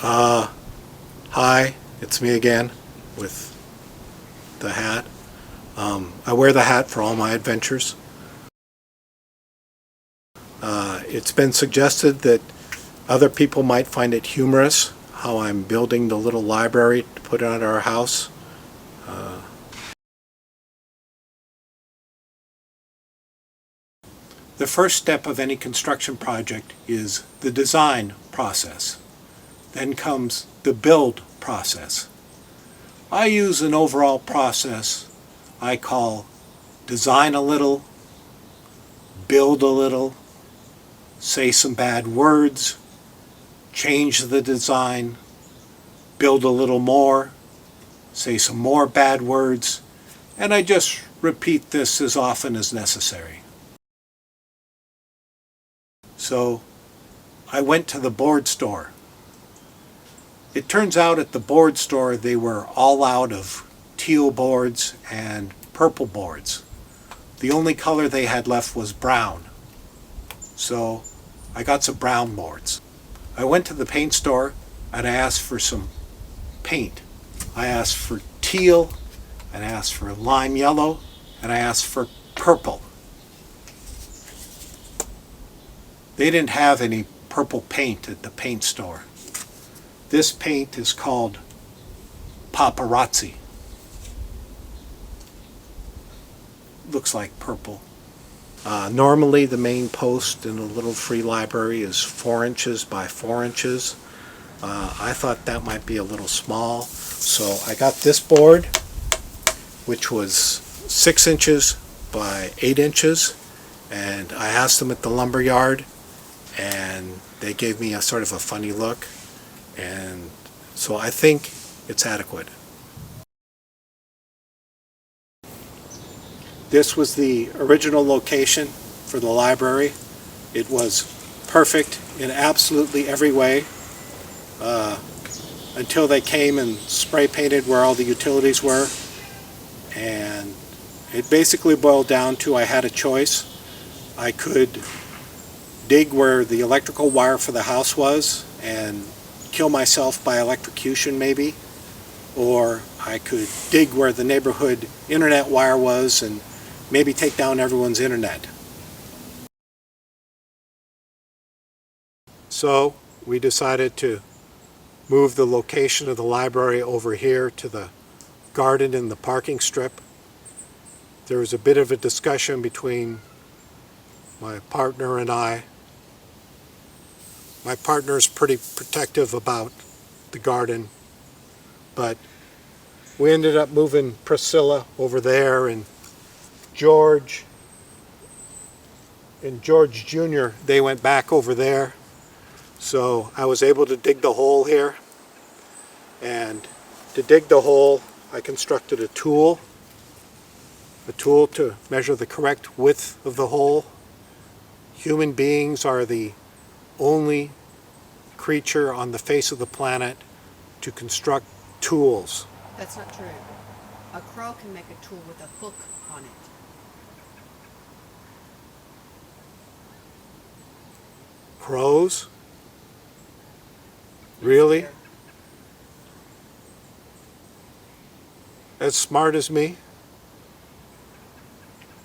Hi, it's me again with the hat. I wear the hat for all my adventures. It's been suggested that other people might find it humorous how I'm building the little library to put at our house. The first step of any construction project is the design process. Then comes the build process. I use an overall process I call design a little, build a little, say some bad words, change the design, build a little more, say some more bad words, and I just repeat this as often as necessary. So I went to the board store. It turns out at the board store they were all out of teal boards and purple boards. The only color they had left was brown. So I got some brown boards. I went to the paint store and I asked for some paint. I asked for teal, and I asked for lime yellow, and I asked for purple. They didn't have any purple paint at the paint store. This paint is called paparazzi. Looks like purple. Normally the main post in a little free library is 4 inches by 4 inches. I thought that might be a little small, so I got this board, which was 6 inches by 8 inches, and I asked them at the lumber yard, and they gave me a sort of a funny look, and so I think it's adequate. This was the original location for the library. It was perfect in absolutely every way until they came and spray painted where all the utilities were, and it basically boiled down to I had a choice. I could dig where the electrical wire for the house was and kill myself by electrocution maybe, or I could dig where the neighborhood internet wire was and maybe take down everyone's internet. So we decided to move the location of the library over here to the garden in the parking strip. There was a bit of a discussion between my partner and I. My partner is pretty protective about the garden, but we ended up moving Priscilla over there, and George Jr., they went back over there. So I was able to dig the hole here, and to dig the hole I constructed a tool to measure the correct width of the hole. Human beings are the only creature on the face of the planet to construct tools. That's not true. A crow can make a tool with a hook on it. Crows? Really? As smart as me?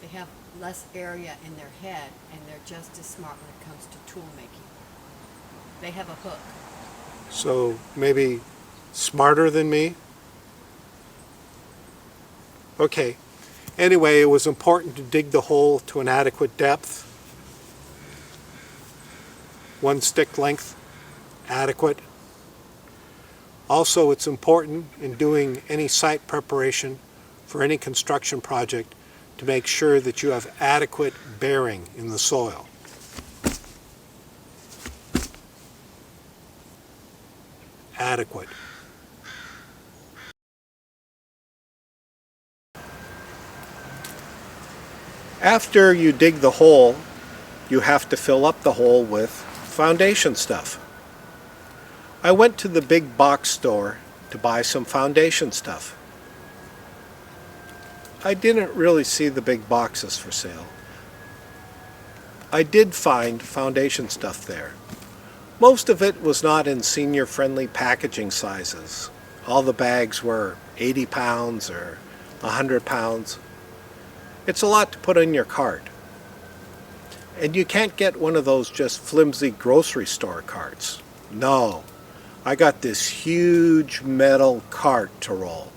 They have less area in their head, and they're just as smart when it comes to tool making. They have a hook. So maybe smarter than me? Okay. Anyway, it was important to dig the hole to an adequate depth. 1 stick length, adequate. Also, it's important in doing any site preparation for any construction project to make sure that you have adequate bearing in the soil. Adequate. After you dig the hole, you have to fill up the hole with foundation stuff. I went to the big box store to buy some foundation stuff. I didn't really see the big boxes for sale. I did find foundation stuff there. Most of it was not in senior-friendly packaging sizes. All the bags were 80 pounds or 100 pounds. It's a lot to put in your cart. And you can't get one of those just flimsy grocery store carts. No, I got this huge metal cart to roll.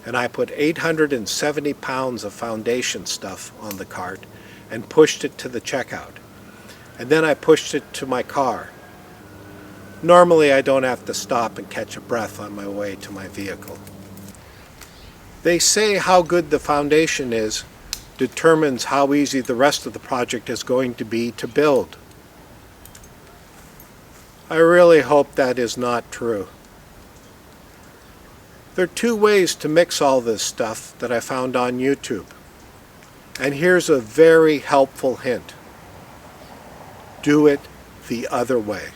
And I put 870 pounds of foundation stuff on the cart and pushed it to the checkout. And then I pushed it to my car. Normally I don't have to stop and catch a breath on my way to my vehicle. They say how good the foundation is determines how easy the rest of the project is going to be to build. I really hope that is not true. There are two ways to mix all this stuff that I found on YouTube. And here's a very helpful hint. Do it the other way.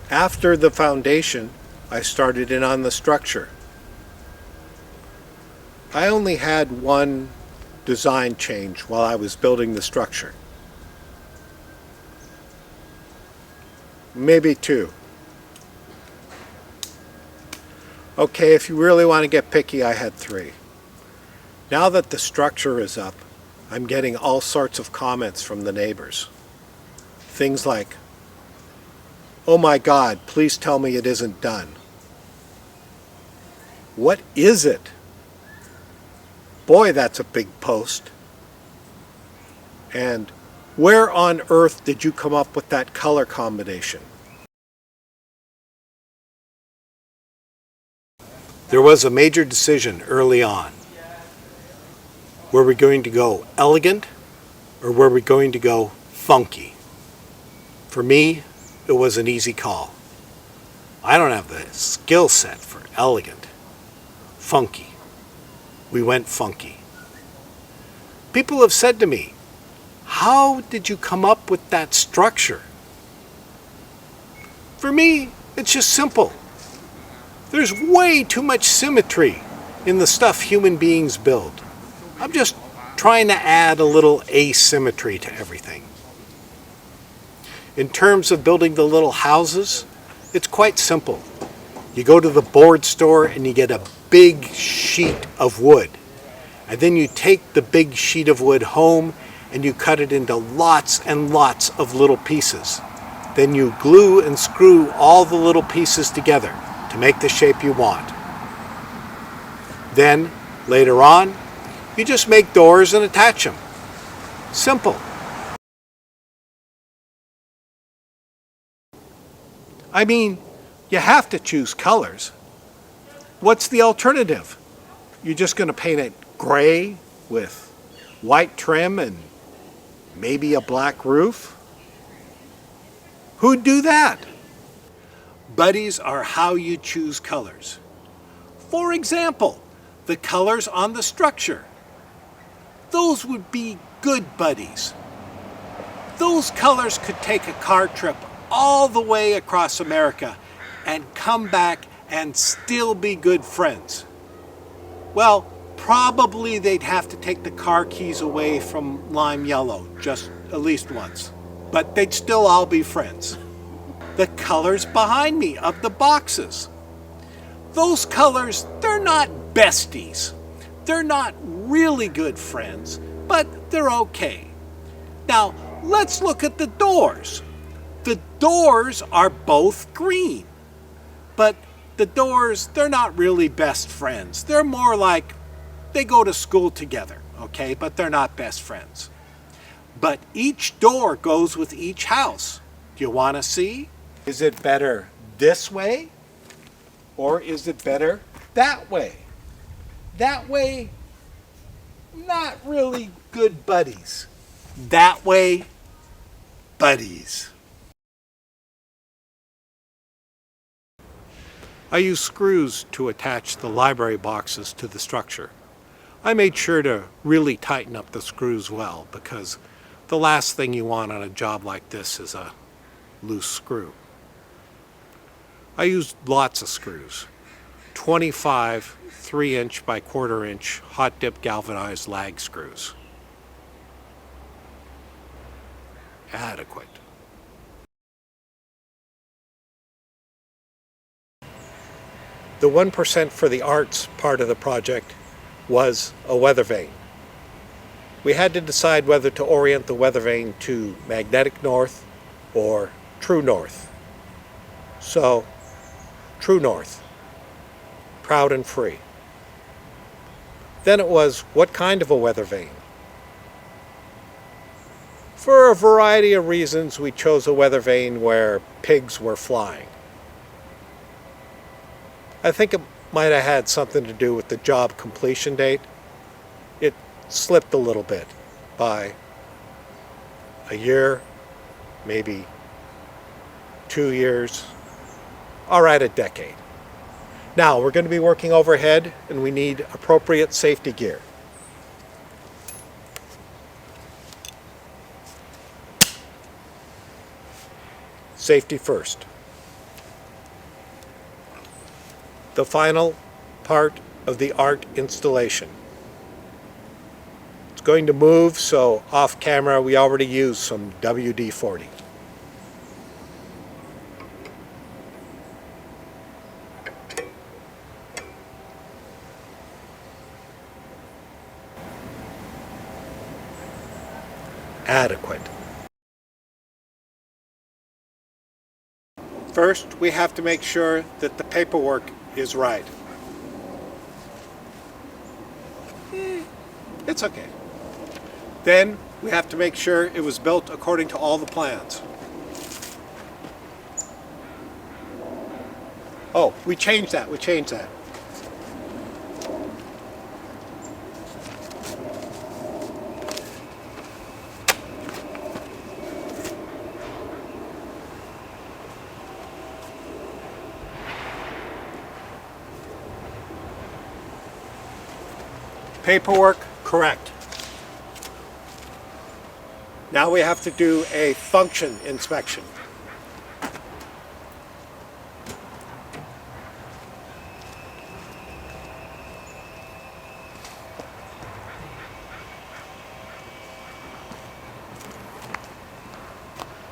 After the foundation, I started in on the structure. I only had one design change while I was building the structure. Maybe two. Okay, if you really want to get picky, I had three. Now that the structure is up, I'm getting all sorts of comments from the neighbors. Things like, "Oh my God, please tell me it isn't done." "What is it? Boy, that's a big post." And, "Where on earth did you come up with that color combination?" There was a major decision early on. Were we going to go elegant or were we going to go funky? For me, it was an easy call. I don't have the skill set for elegant. Funky. We went funky. People have said to me, "How did you come up with that structure?" For me, it's just simple. There's way too much symmetry in the stuff human beings build. I'm just trying to add a little asymmetry to everything. In terms of building the little houses, it's quite simple. You go to the board store and you get a big sheet of wood. And then you take the big sheet of wood home and you cut it into lots and lots of little pieces. Then you glue and screw all the little pieces together to make the shape you want. Then, later on, you just make doors and attach them. Simple. I mean, you have to choose colors. What's the alternative? You're just going to paint it gray with white trim and maybe a black roof? Who'd do that? Buddies are how you choose colors. For example, the colors on the structure. Those would be good buddies. Those colors could take a car trip all the way across America and come back and still be good friends. Well, probably they'd have to take the car keys away from lime yellow just at least once, but they'd still all be friends. The colors behind me of the boxes. Those colors, they're not besties. They're not really good friends, but they're okay. Now, let's look at the doors. The doors are both green, but the doors, they're not really best friends. They're more like they go to school together, okay, but they're not best friends. But each door goes with each house. Do you want to see? Is it better this way or is it better that way? That way, not really good buddies. That way, buddies. I used screws to attach the library boxes to the structure. I made sure to really tighten up the screws well because the last thing you want on a job like this is a loose screw. I used lots of screws. 25 3-inch by 1/4 inch hot dip galvanized lag screws. Adequate. The 1% for the arts part of the project was a weather vane. We had to decide whether to orient the weather vane to magnetic north or true north. So, true north, proud and free. Then it was, what kind of a weather vane? For a variety of reasons, we chose a weather vane where pigs were flying. I think it might have had something to do with the job completion date. It slipped a little bit by a year, maybe 2 years, all right, a decade. Now, we're going to be working overhead and we need appropriate safety gear. Safety first. The final part of the art installation. It's going to move, so off camera we already used some WD-40. Adequate. First, we have to make sure that the paperwork is right. It's okay. Then, we have to make sure it was built according to all the plans. Oh, we changed that. Paperwork correct. Now we have to do a function inspection.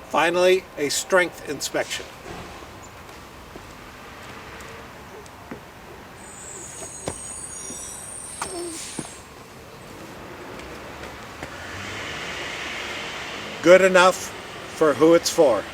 Finally, a strength inspection. Good enough for who it's for.